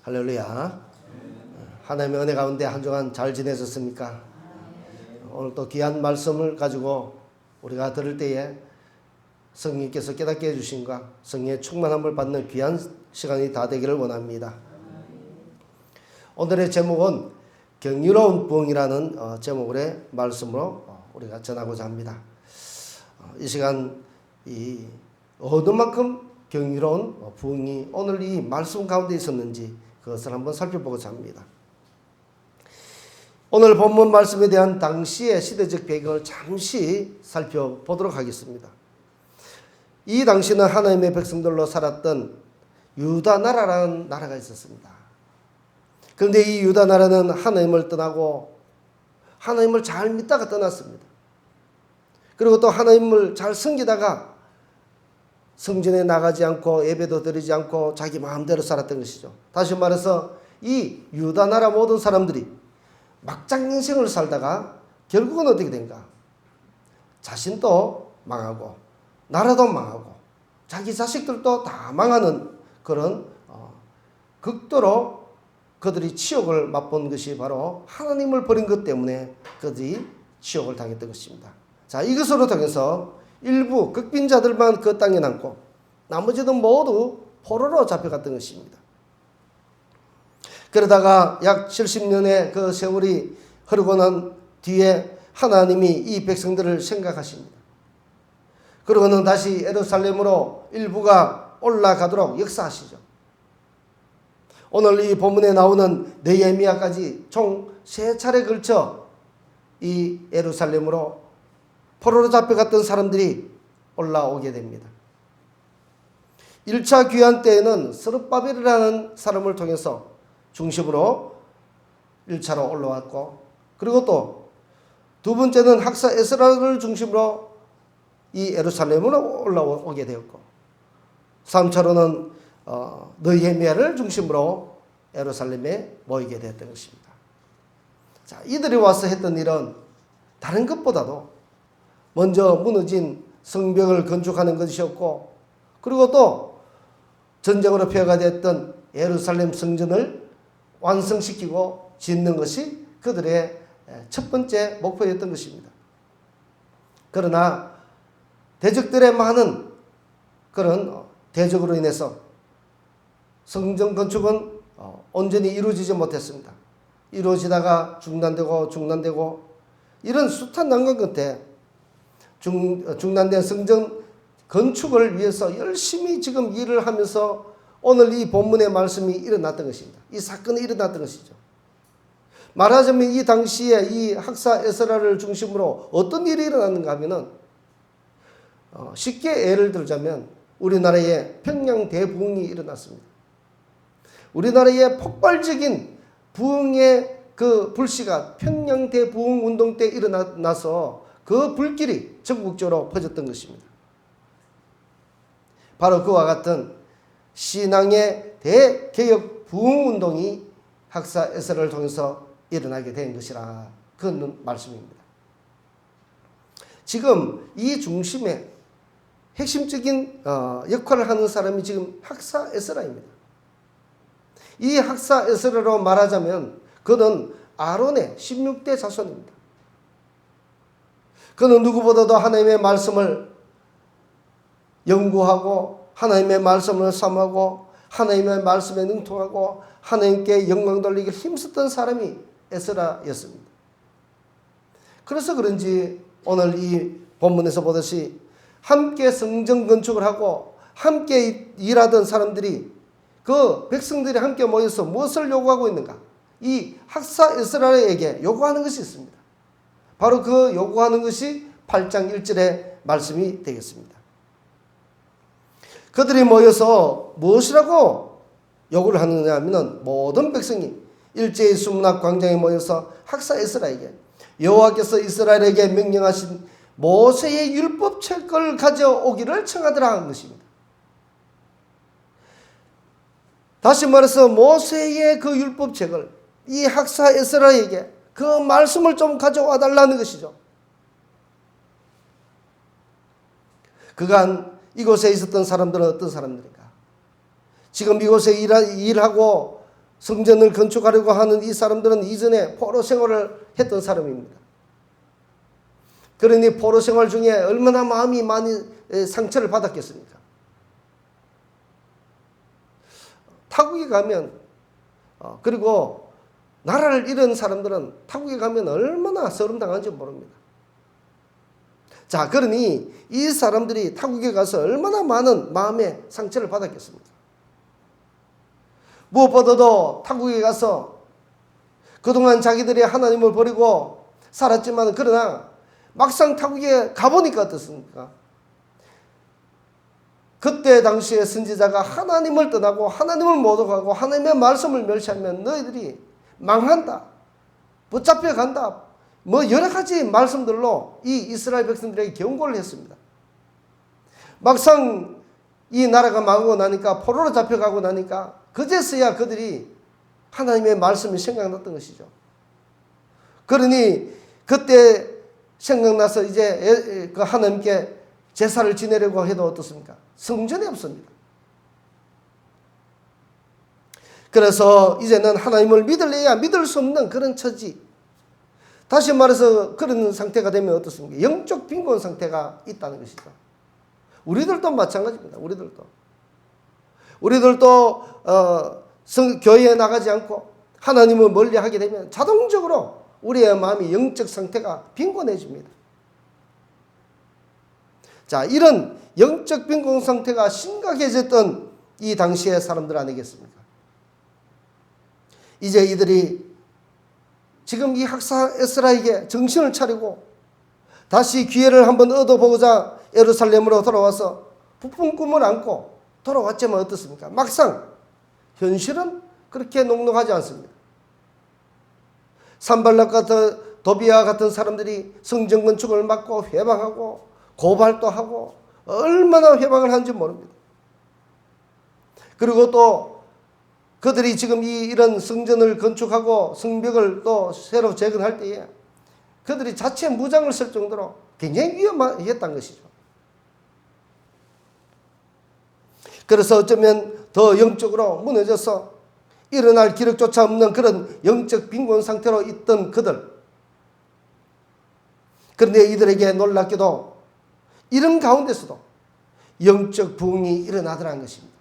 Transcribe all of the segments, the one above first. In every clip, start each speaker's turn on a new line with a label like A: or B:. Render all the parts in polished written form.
A: 할렐루야. 하나님의 은혜 가운데 한 주간 잘 지내셨습니까? 오늘 또 귀한 말씀을 가지고 우리가 들을 때에 성령께서 깨닫게 해주신과 성령의 충만함을 받는 귀한 시간이 다 되기를 원합니다. 오늘의 제목은 경이로운 부흥이라는 제목의 말씀으로 우리가 전하고자 합니다. 이 시간 어느 만큼 경이로운 부흥이 오늘 이 말씀 가운데 있었는지 그것을 한번 살펴보고자 합니다. 오늘 본문 말씀에 대한 당시의 시대적 배경을 잠시 살펴보도록 하겠습니다. 이 당시는 하나님의 백성들로 살았던 유다 나라라는 나라가 있었습니다. 그런데 이 유다 나라는 하나님을 떠나고 하나님을 잘 믿다가 떠났습니다. 그리고 또 하나님을 잘 섬기다가 성전에 나가지 않고 예배도 드리지 않고 자기 마음대로 살았던 것이죠. 다시 말해서 이 유다 나라 모든 사람들이 막장 인생을 살다가 결국은 어떻게 된가? 자신도 망하고 나라도 망하고 자기 자식들도 다 망하는 그런 극도로 그들이 치욕을 맛본 것이 바로 하나님을 버린 것 때문에 그들이 치욕을 당했던 것입니다. 자, 이것으로 통해서 일부 극빈자들만 그 땅에 남고 나머지는 모두 포로로 잡혀갔던 것입니다. 그러다가 약 70년의 그 세월이 흐르고 난 뒤에 하나님이 이 백성들을 생각하십니다. 그러고는 다시 예루살렘으로 일부가 올라가도록 역사하시죠. 오늘 이 본문에 나오는 느헤미야까지 총 3차례 걸쳐 이 예루살렘으로 포로로 잡혀갔던 사람들이 올라오게 됩니다. 1차 귀환 때에는 스룹바벨이라는 사람을 통해서 중심으로 1차로 올라왔고, 그리고 또 두 번째는 학사 에스라를 중심으로 이 예루살렘으로 올라오게 되었고, 3차로는 느헤미야를 중심으로 예루살렘에 모이게 되었던 것입니다. 자, 이들이 와서 했던 일은 다른 것보다도 먼저 무너진 성벽을 건축하는 것이었고, 그리고 또 전쟁으로 폐허가 됐던 예루살렘 성전을 완성시키고 짓는 것이 그들의 첫 번째 목표였던 것입니다. 그러나 대적들의 많은 그런 대적으로 인해서 성전 건축은 온전히 이루어지지 못했습니다. 이루어지다가 중단되고 이런 숱한 난관 끝에 중단된 성전 건축을 위해서 열심히 지금 일을 하면서 오늘 이 본문의 말씀이 일어났던 것입니다. 이 사건이 일어났던 것이죠. 말하자면 이 당시에 이 학사 에스라를 중심으로 어떤 일이 일어났는가 하면은 쉽게 예를 들자면 우리나라의 평양 대부흥이 일어났습니다. 우리나라의 폭발적인 부흥의 그 불씨가 평양 대부흥 운동 때 일어나서 그 불길이 전국적으로 퍼졌던 것입니다. 바로 그와 같은 신앙의 대개혁 부흥운동이 학사 에스라를 통해서 일어나게 된 것이라 그런 말씀입니다. 지금 이 중심에 핵심적인 역할을 하는 사람이 지금 학사 에스라입니다. 이 학사 에스라로 말하자면 그는 아론의 16대 자손입니다. 그는 누구보다도 하나님의 말씀을 연구하고 하나님의 말씀을 삼하고 하나님의 말씀에 능통하고 하나님께 영광 돌리기를 힘썼던 사람이 에스라였습니다. 그래서 그런지 오늘 이 본문에서 보듯이 함께 성전 건축을 하고 함께 일하던 사람들이 그 백성들이 함께 모여서 무엇을 요구하고 있는가? 이 학사 에스라에게 요구하는 것이 있습니다. 바로 그 요구하는 것이 8장 1절의 말씀이 되겠습니다. 그들이 모여서 무엇이라고 요구를 하느냐 하면 모든 백성이 일제히 수문학 광장에 모여서 학사 에스라에게 여호와께서 이스라엘에게 명령하신 모세의 율법책을 가져오기를 청하더라 하는 것입니다. 다시 말해서 모세의 그 율법책을 이 학사 에스라에게 그 말씀을 좀 가져와 달라는 것이죠. 그간 이곳에 있었던 사람들은 어떤 사람들인가? 지금 이곳에 일하고 성전을 건축하려고 하는 이 사람들은 이전에 포로 생활을 했던 사람입니다. 그러니 포로 생활 중에 얼마나 마음이 많이 상처를 받았겠습니까? 타국에 가면 그리고 나라를 잃은 사람들은 타국에 가면 얼마나 서름당한지 모릅니다. 자, 그러니 이 사람들이 타국에 가서 얼마나 많은 마음의 상처를 받았겠습니까? 무엇보다도 타국에 가서 그동안 자기들이 하나님을 버리고 살았지만 그러나 막상 타국에 가보니까 어떻습니까? 그때 당시에 선지자가 하나님을 떠나고 하나님을 모독하고 하나님의 말씀을 멸시하면 너희들이 망한다, 붙잡혀 간다, 뭐 여러 가지 말씀들로 이 이스라엘 백성들에게 경고를 했습니다. 막상 이 나라가 망하고 나니까 포로로 잡혀가고 나니까 그제서야 그들이 하나님의 말씀이 생각났던 것이죠. 그러니 그때 생각나서 이제 그 하나님께 제사를 지내려고 해도 어떻습니까? 성전이 없습니다. 그래서 이제는 하나님을 믿을래야 믿을 수 없는 그런 처지. 다시 말해서 그런 상태가 되면 어떻습니까? 영적 빈곤 상태가 있다는 것이죠. 우리들도 마찬가지입니다. 우리들도 교회에 나가지 않고 하나님을 멀리하게 되면 자동적으로 우리의 마음이 영적 상태가 빈곤해집니다. 자, 이런 영적 빈곤 상태가 심각해졌던 이 당시의 사람들 아니겠습니까? 이제 이들이 지금 이 학사 에스라에게 정신을 차리고 다시 기회를 한번 얻어보고자 예루살렘으로 돌아와서 부푼 꿈을 안고 돌아왔지만 어떻습니까? 막상 현실은 그렇게 녹록하지 않습니다. 산발락과 도비아 같은 사람들이 성전 건축을 막고 회방하고 고발도 하고 얼마나 회방을 하는지 모릅니다. 그리고 또 그들이 지금 이런 성전을 건축하고 성벽을 또 새로 재건할 때에 그들이 자체 무장을 쓸 정도로 굉장히 위험했다는 것이죠. 그래서 어쩌면 더 영적으로 무너져서 일어날 기력조차 없는 그런 영적 빈곤 상태로 있던 그들. 그런데 이들에게 놀랍게도 이런 가운데서도 영적 부흥이 일어나더라는 것입니다.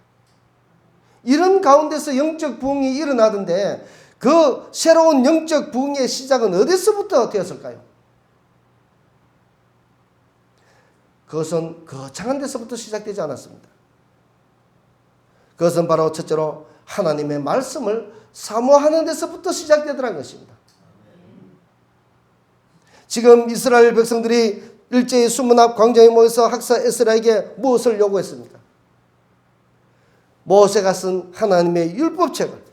A: 이런 가운데서 영적 부흥이 일어나던데 그 새로운 영적 부흥의 시작은 어디서부터 되었을까요? 그것은 거창한 데서부터 시작되지 않았습니다. 그것은 바로 첫째로 하나님의 말씀을 사모하는 데서부터 시작되더라는 것입니다. 지금 이스라엘 백성들이 일제히 수문 앞 광장에 모여서 학사 에스라에게 무엇을 요구했습니까? 모세가 쓴 하나님의 율법책을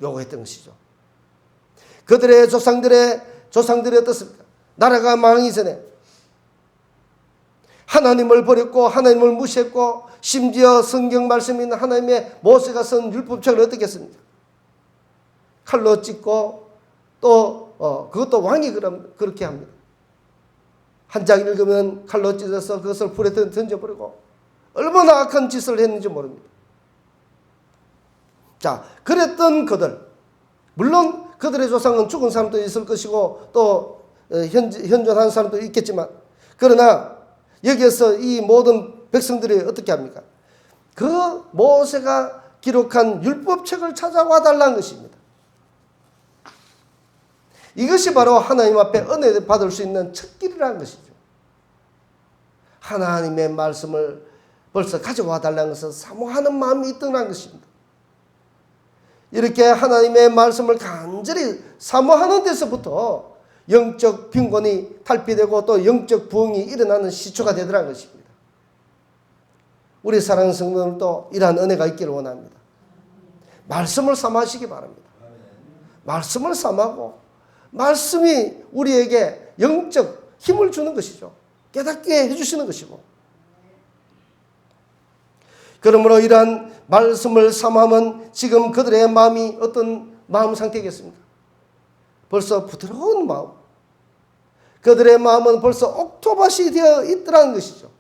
A: 요구했던 것이죠. 그들의 조상들이 어떻습니까? 나라가 망하기 전에 하나님을 버렸고 하나님을 무시했고 심지어 성경 말씀이 있는 하나님의 모세가 쓴 율법책을 어떻게 했습니까? 칼로 찢고 또 그것도 왕이 그렇게 합니다. 한 장 읽으면 칼로 찢어서 그것을 불에 던져버리고 얼마나 악한 짓을 했는지 모릅니다. 자, 그랬던 그들, 물론 그들의 조상은 죽은 사람도 있을 것이고 또 현존한 사람도 있겠지만 그러나 여기에서 이 모든 백성들이 어떻게 합니까? 그 모세가 기록한 율법책을 찾아와 달라는 것입니다. 이것이 바로 하나님 앞에 은혜 받을 수 있는 첫 길이라는 것이죠. 하나님의 말씀을 벌써 가져와 달라는 것은 사모하는 마음이 있더라는 것입니다. 이렇게 하나님의 말씀을 간절히 사모하는 데서부터 영적 빈곤이 탈피되고 또 영적 부흥이 일어나는 시초가 되더라는 것입니다. 우리 사랑하는 성도들도 이러한 은혜가 있기를 원합니다. 말씀을 사모하시기 바랍니다. 말씀을 사모하고 말씀이 우리에게 영적 힘을 주는 것이죠. 깨닫게 해주시는 것이고. 그러므로 이러한 말씀을 사모하면 지금 그들의 마음이 어떤 마음 상태겠습니까? 벌써 부드러운 마음. 그들의 마음은 벌써 옥토밭이 되어 있더라는 것이죠.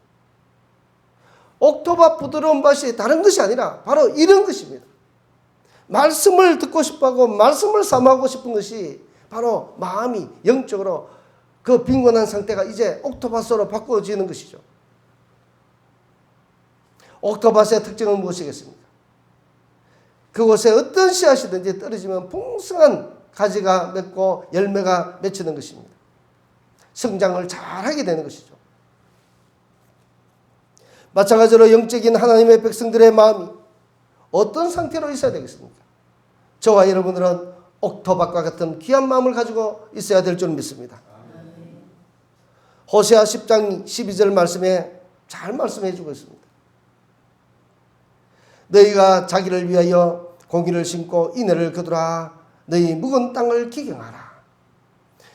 A: 옥토밭 부드러운 밭이 다른 것이 아니라 바로 이런 것입니다. 말씀을 듣고 싶어하고 말씀을 삼하고 싶은 것이 바로 마음이 영적으로 그 빈곤한 상태가 이제 옥토바스로 바꿔지는 것이죠. 옥토바스의 특징은 무엇이겠습니까? 그곳에 어떤 씨앗이든지 떨어지면 풍성한 가지가 맺고 열매가 맺히는 것입니다. 성장을 잘하게 되는 것이죠. 마찬가지로 영적인 하나님의 백성들의 마음이 어떤 상태로 있어야 되겠습니까? 저와 여러분들은 옥토밭과 같은 귀한 마음을 가지고 있어야 될 줄 믿습니다. 호세아 10장 12절 말씀에 잘 말씀해 주고 있습니다. 너희가 자기를 위하여 공의를 심고 인애를 거두라. 너희 묵은 땅을 기경하라.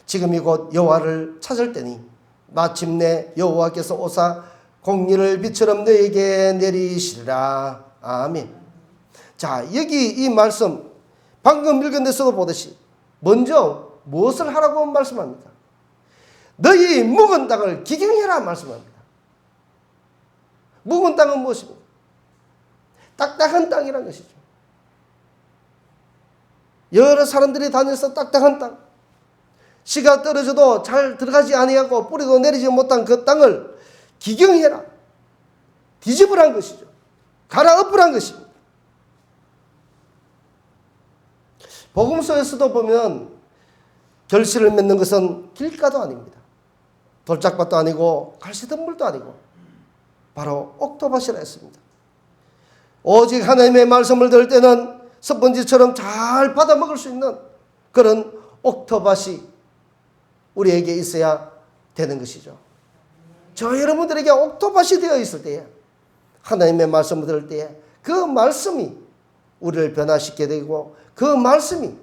A: 지금이 곧 여호와를 찾을 때니 마침내 여호와께서 오사 공의를 빛처럼 너희에게 내리시리라. 아멘. 자, 여기 이 말씀 방금 읽은 데서도 보듯이 먼저 무엇을 하라고 말씀합니까? 너희 묵은 땅을 기경해라 말씀합니다. 묵은 땅은 무엇입니까? 딱딱한 땅이라는 것이죠. 여러 사람들이 다녀서 딱딱한 땅, 씨가 떨어져도 잘 들어가지 아니하고 뿌리도 내리지 못한 그 땅을 기경해라. 뒤집으란 것이죠. 갈아엎으란 것입니다. 복음서에서도 보면 결실을 맺는 것은 길가도 아닙니다. 돌짝밭도 아니고 갈시든물도 아니고 바로 옥토밭이라 했습니다. 오직 하나님의 말씀을 들을 때는 스펀지처럼 잘 받아먹을 수 있는 그런 옥토밭이 우리에게 있어야 되는 것이죠. 저 여러분들에게 옥토밭이 되어 있을 때에 하나님의 말씀을 들을 때에 그 말씀이 우리를 변화시키게 되고 그 말씀이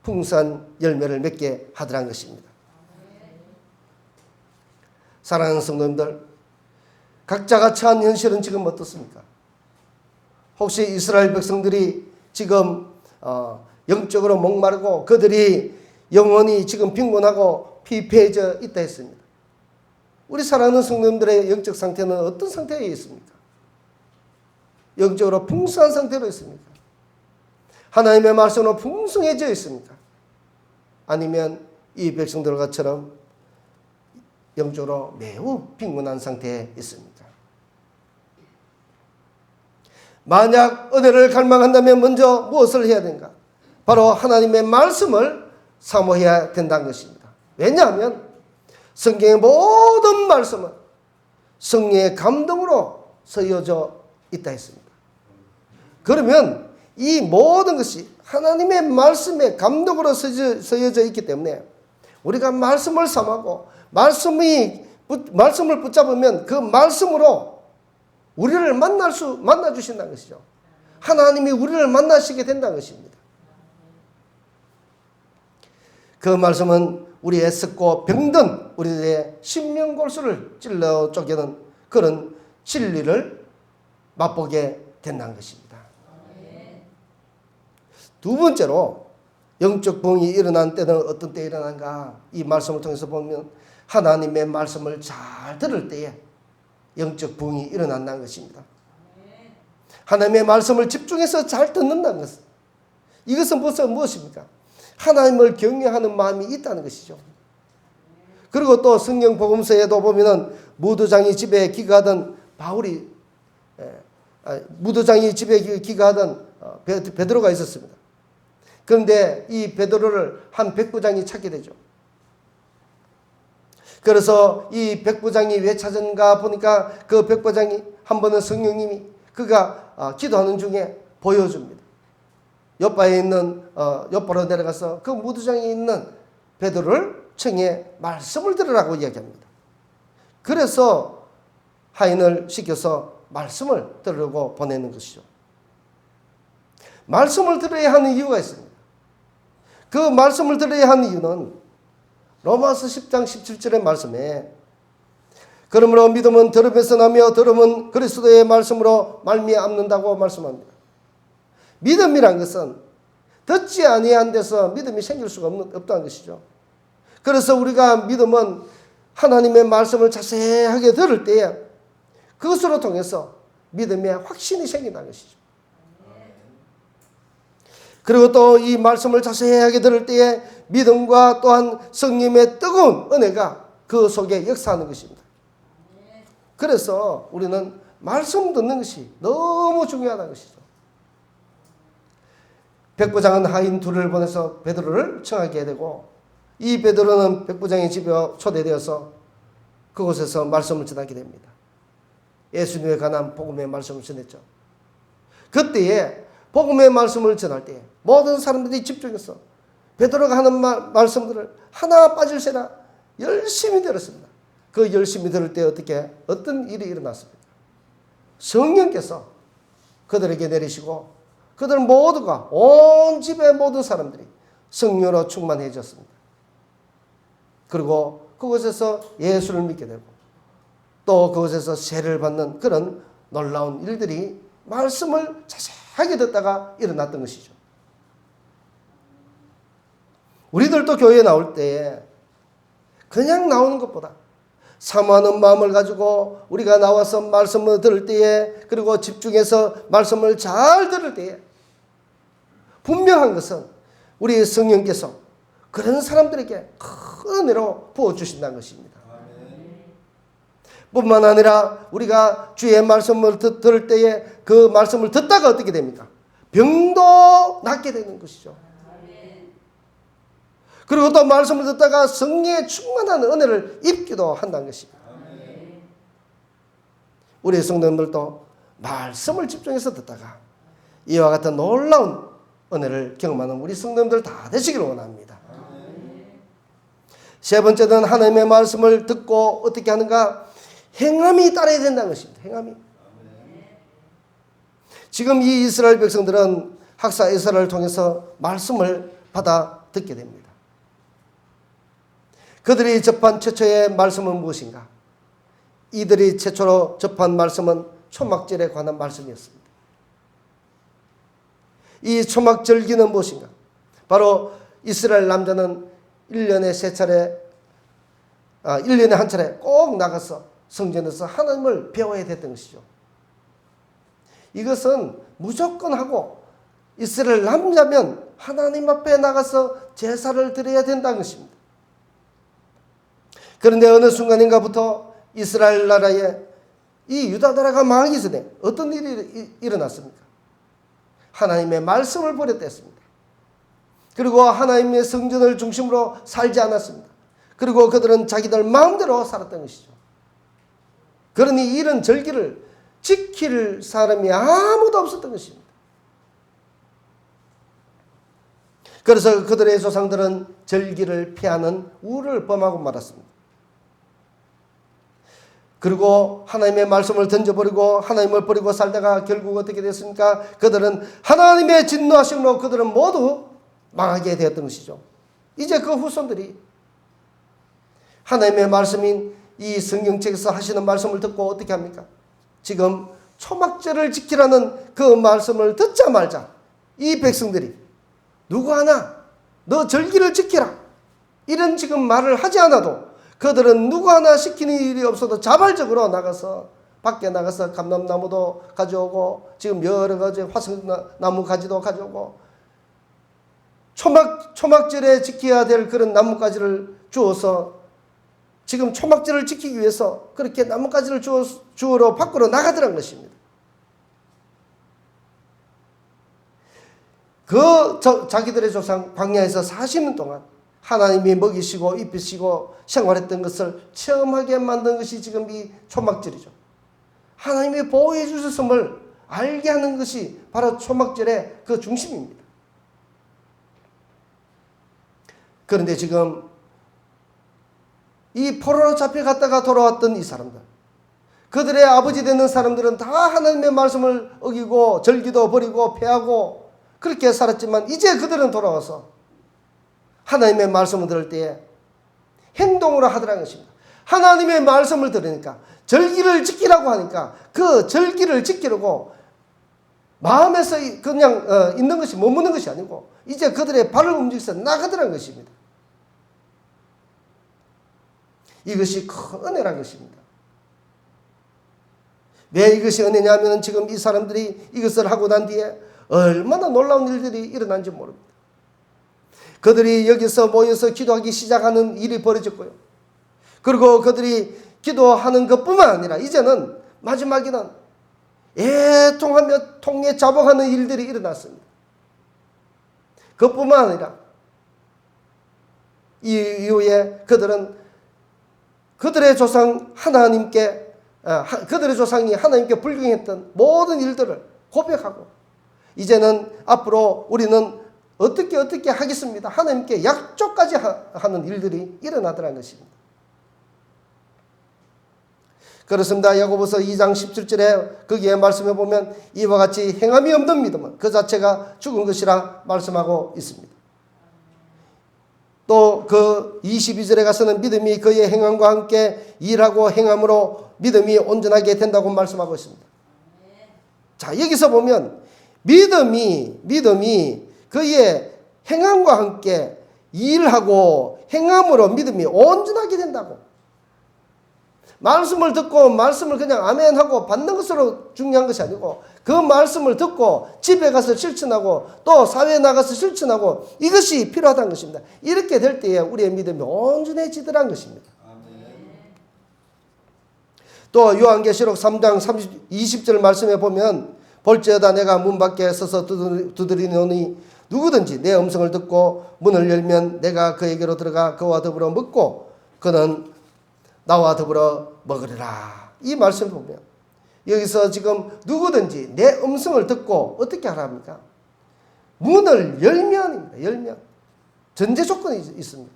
A: 풍성한 열매를 맺게 하더라는 것입니다. 사랑하는 성도님들, 각자가 처한 현실은 지금 어떻습니까? 혹시 이스라엘 백성들이 지금 영적으로 목마르고 그들이 영혼이 지금 빈곤하고 피폐해져 있다 했습니다. 우리 사랑하는 성도님들의 영적 상태는 어떤 상태에 있습니까? 영적으로 풍성한 상태로 있습니까? 하나님의 말씀으로 풍성해져 있습니까? 아니면 이 백성들과처럼 영적으로 매우 빈곤한 상태에 있습니까? 만약 은혜를 갈망한다면 먼저 무엇을 해야 되는가? 바로 하나님의 말씀을 사모해야 된다는 것입니다. 왜냐하면 성경의 모든 말씀은 성령의 감동으로 쓰여져 있다 했습니다. 그러면 이 모든 것이 하나님의 말씀의 감동으로 쓰여져 있기 때문에 우리가 말씀을 삼하고 말씀을 붙잡으면 그 말씀으로 우리를 만나 주신다는 것이죠. 하나님이 우리를 만나시게 된다는 것입니다. 그 말씀은 우리의 썩고 병든 우리의 심령골수를 찔러 쪼개는 그런 진리를 맛보게 된다는 것입니다. 두 번째로 영적 부흥이 일어난 때는 어떤 때 일어난가? 이 말씀을 통해서 보면 하나님의 말씀을 잘 들을 때에 영적 부흥이 일어난다는 것입니다. 하나님의 말씀을 집중해서 잘 듣는다는 것. 이것은 무엇입니까? 하나님을 경외하는 마음이 있다는 것이죠. 그리고 또 성경 복음서에도 보면은 무도장이 집에 기거하던 바울이 무도장이 집에 기거하던 베드로가 있었습니다. 그런데 이 베드로를 한 백부장이 찾게 되죠. 그래서 이 백부장이 왜 찾은가 보니까 그 백부장이 한 번은 성령님이 그가 기도하는 중에 보여줍니다. 옆바에 있는 옆바로 내려가서 그 무도장에 있는 베드로를 청해 말씀을 들으라고 이야기합니다. 그래서 하인을 시켜서 말씀을 들으려고 보내는 것이죠. 말씀을 들어야 하는 이유가 있습니다. 그 말씀을 들어야 하는 이유는 로마서 10장 17절의 말씀에 그러므로 믿음은 들음에서 나며 들음은 그리스도의 말씀으로 말미암는다고 말씀합니다. 믿음이란 것은 듣지 아니한 데서 믿음이 생길 수가 없다는 것이죠. 그래서 우리가 믿음은 하나님의 말씀을 자세하게 들을 때에 그것으로 통해서 믿음의 확신이 생긴다는 것이죠. 그리고 또 이 말씀을 자세하게 들을 때에 믿음과 또한 성령의 뜨거운 은혜가 그 속에 역사하는 것입니다. 그래서 우리는 말씀 듣는 것이 너무 중요하다는 것이죠. 백부장은 하인 둘을 보내서 베드로를 청하게 되고, 이 베드로는 백부장의 집에 초대되어서 그곳에서 말씀을 전하게 됩니다. 예수님에 관한 복음의 말씀을 전했죠. 그때에 복음의 말씀을 전할 때 모든 사람들이 집중해서 베드로가 하는 말씀들을 하나 빠질 새나 열심히 들었습니다. 그 열심히 들을 때 어떤 일이 일어났습니까? 성령께서 그들에게 내리시고 그들 모두가, 온 집의 모든 사람들이 성령으로 충만해졌습니다. 그리고 그곳에서 예수를 믿게 되고 또 그곳에서 세례를 받는 그런 놀라운 일들이 말씀을 자세하게 듣다가 일어났던 것이죠. 우리들도 교회에 나올 때에 그냥 나오는 것보다 사모하는 마음을 가지고 우리가 나와서 말씀을 들을 때에, 그리고 집중해서 말씀을 잘 들을 때에 분명한 것은 우리 성령께서 그런 사람들에게 큰 은혜로 부어주신다는 것입니다. 뿐만 아니라 우리가 주의 말씀을 들을 때에 그 말씀을 듣다가 어떻게 됩니까? 병도 낫게 되는 것이죠. 그리고 또 말씀을 듣다가 성령의 충만한 은혜를 입기도 한다는 것입니다. 우리 성도님들도 말씀을 집중해서 듣다가 이와 같은 놀라운 은혜를 경험하는 우리 성도님들 다 되시기를 원합니다. 세 번째는 하나님의 말씀을 듣고 어떻게 하는가? 행함이 따라야 된다는 것입니다. 행함이. 지금 이 이스라엘 백성들은 학사 에스라를 통해서 말씀을 받아 듣게 됩니다. 그들이 접한 최초의 말씀은 무엇인가? 이들이 최초로 접한 말씀은 초막절에 관한 말씀이었습니다. 이 초막절기는 무엇인가? 바로 이스라엘 남자는 1년에 한 차례 꼭 나가서 성전에서 하나님을 배워야 됐던 것이죠. 이것은 무조건 하고 이스라엘 남자면 하나님 앞에 나가서 제사를 드려야 된다는 것입니다. 그런데 어느 순간인가부터 이스라엘 나라에 이 유다 나라가 망하기 전에 어떤 일이 일어났습니까? 하나님의 말씀을 버렸댔습니다. 그리고 하나님의 성전을 중심으로 살지 않았습니다. 그리고 그들은 자기들 마음대로 살았던 것이죠. 그러니 이런 절기를 지킬 사람이 아무도 없었던 것입니다. 그래서 그들의 조상들은 절기를 피하는 우를 범하고 말았습니다. 그리고 하나님의 말씀을 던져버리고 하나님을 버리고 살다가 결국 어떻게 됐습니까? 그들은 하나님의 진노하심으로 그들은 모두 망하게 되었던 것이죠. 이제 그 후손들이 하나님의 말씀인 이 성경책에서 하시는 말씀을 듣고 어떻게 합니까? 지금 초막절을 지키라는 그 말씀을 듣자마자 이 백성들이 누구 하나 너 절기를 지키라 이런 지금 말을 하지 않아도 그들은 누구 하나 시키는 일이 없어도 자발적으로 나가서 밖에 나가서 감람나무도 가져오고 지금 여러 가지 화석나무 가지도 가져오고 초막절에 지켜야 될 그런 나뭇가지를 주어서 지금 초막절을 지키기 위해서 그렇게 나뭇가지를 주어로 밖으로 나가더란 것입니다. 자기들의 조상 광야에서 40년 동안 하나님이 먹이시고 입히시고 생활했던 것을 체험하게 만든 것이 지금 이 초막절이죠. 하나님이 보호해 주셨음을 알게 하는 것이 바로 초막절의 그 중심입니다. 그런데 지금 이 포로로 잡혀갔다가 돌아왔던 이 사람들, 그들의 아버지 되는 사람들은 다 하나님의 말씀을 어기고 절기도 버리고 패하고 그렇게 살았지만 이제 그들은 돌아와서 하나님의 말씀을 들을 때에 행동으로 하더라는 것입니다. 하나님의 말씀을 들으니까 절기를 지키라고 하니까 그 절기를 지키려고 마음에서 그냥 있는 것이 머무는 것이 아니고 이제 그들의 발을 움직여서 나가더라는 것입니다. 이것이 큰 은혜라는 것입니다. 왜 이것이 은혜냐면 지금 이 사람들이 이것을 하고 난 뒤에 얼마나 놀라운 일들이 일어난지 모릅니다. 그들이 여기서 모여서 기도하기 시작하는 일이 벌어졌고요. 그리고 그들이 기도하는 것뿐만 아니라 이제는 마지막에는 애통하며 통에 자복하는 일들이 일어났습니다. 그뿐만 아니라 이 이후에 그들은 그들의 조상 하나님께 그들의 조상이 하나님께 불경했던 모든 일들을 고백하고 이제는 앞으로 우리는 어떻게 하겠습니다. 하나님께 약속까지 하는 일들이 일어나더라는 것입니다. 그렇습니다. 야고보서 2장 17절에 거기에 말씀해 보면 이와 같이 행함이 없는 믿음은 그 자체가 죽은 것이라 말씀하고 있습니다. 또 그 22절에 가서는 믿음이 그의 행함과 함께 일하고 행함으로 믿음이 온전하게 된다고 말씀하고 있습니다. 자, 여기서 보면 믿음이 그의 행함과 함께 일하고 행함으로 믿음이 온전하게 된다고. 말씀을 듣고 말씀을 그냥 아멘하고 받는 것으로 중요한 것이 아니고 그 말씀을 듣고 집에 가서 실천하고 또 사회에 나가서 실천하고 이것이 필요하다는 것입니다. 이렇게 될 때에 우리의 믿음이 온전해지더라는 것입니다. 또 요한계시록 3장 20절 말씀에 보면 볼지어다 내가 문 밖에 서서 두드리노니 누구든지 내 음성을 듣고 문을 열면 내가 그에게로 들어가 그와 더불어 먹고 그는 나와 더불어 먹으리라. 이 말씀을 보면 여기서 지금 누구든지 내 음성을 듣고 어떻게 하랍니까? 문을 열면입니다. 열면. 전제 조건이 있습니다.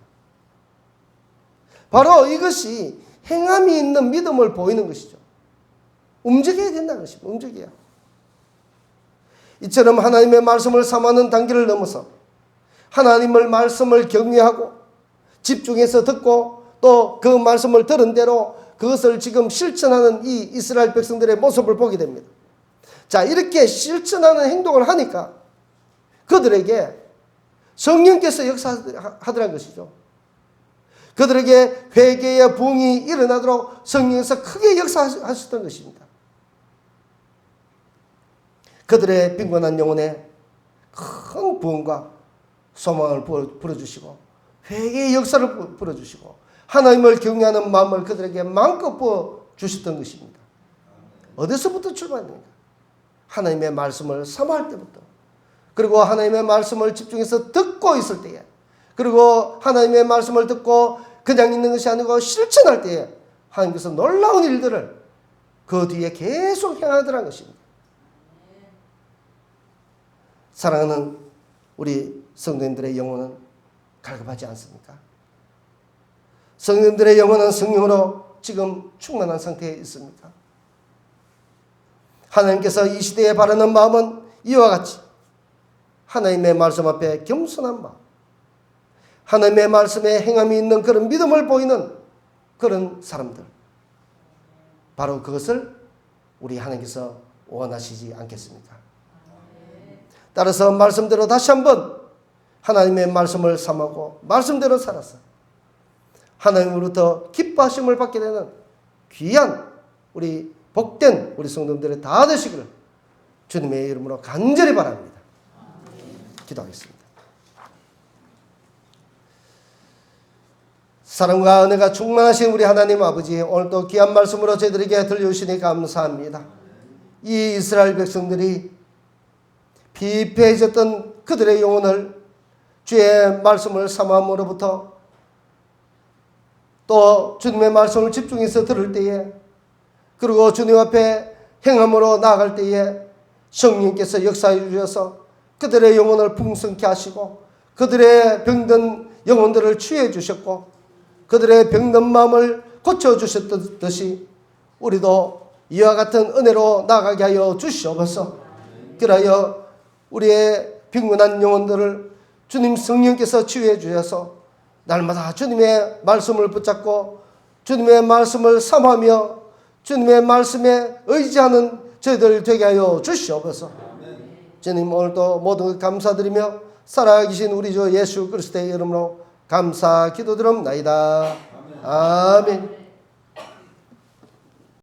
A: 바로 이것이 행함이 있는 믿음을 보이는 것이죠. 움직여야 된다는 것입니다. 움직여야. 이처럼 하나님의 말씀을 삼하는 단계를 넘어서 하나님의 말씀을 경외하고 집중해서 듣고 또 그 말씀을 들은 대로 그것을 지금 실천하는 이 이스라엘 백성들의 모습을 보게 됩니다. 자, 이렇게 실천하는 행동을 하니까 그들에게 성령께서 역사하더라는 것이죠. 그들에게 회개의 부흥이 일어나도록 성령께서 크게 역사하셨던 것입니다. 그들의 빈곤한 영혼에 큰 부흥과 소망을 불어주시고 회개의 역사를 불어주시고 하나님을 경외하는 마음을 그들에게 마음껏 부어주셨던 것입니다. 어디서부터 출발합니까? 하나님의 말씀을 사모할 때부터, 그리고 하나님의 말씀을 집중해서 듣고 있을 때에, 그리고 하나님의 말씀을 듣고 그냥 있는 것이 아니고 실천할 때에 하나님께서 놀라운 일들을 그 뒤에 계속 행하더라는 것입니다. 사랑하는 우리 성도님들의 영혼은 갈급하지 않습니까? 성도님들의 영혼은 성령으로 지금 충만한 상태에 있습니까? 하나님께서 이 시대에 바라는 마음은 이와 같이 하나님의 말씀 앞에 겸손한 마음, 하나님의 말씀에 행함이 있는 그런 믿음을 보이는 그런 사람들, 바로 그것을 우리 하나님께서 원하시지 않겠습니까? 따라서 말씀대로 다시 한번 하나님의 말씀을 삼하고 말씀대로 살아서 하나님으로부터 기뻐하심을 받게 되는 귀한 우리 복된 우리 성도들의 다 되시기를 주님의 이름으로 간절히 바랍니다. 기도하겠습니다. 사랑과 은혜가 충만하신 우리 하나님 아버지, 오늘도 귀한 말씀으로 저희들에게 들려주시니 감사합니다. 이 이스라엘 백성들이 피폐해졌던 그들의 영혼을 주의 말씀을 삼함으로부터 또 주님의 말씀을 집중해서 들을 때에, 그리고 주님 앞에 행함으로 나아갈 때에 성령께서 역사해 주셔서 그들의 영혼을 풍성케 하시고 그들의 병든 영혼들을 치유해 주셨고 그들의 병든 마음을 고쳐주셨듯이 우리도 이와 같은 은혜로 나아가게 하여 주시옵소서. 그리하여 우리의 빈곤한 영혼들을 주님 성령께서 치유해 주셔서 날마다 주님의 말씀을 붙잡고 주님의 말씀을 삼하며 주님의 말씀에 의지하는 저희들 되게 하여 주시옵소서. 주님, 오늘도 모든 것 감사드리며 살아계신 우리 주 예수 그리스도의 이름으로 감사 기도드립나이다. 아멘.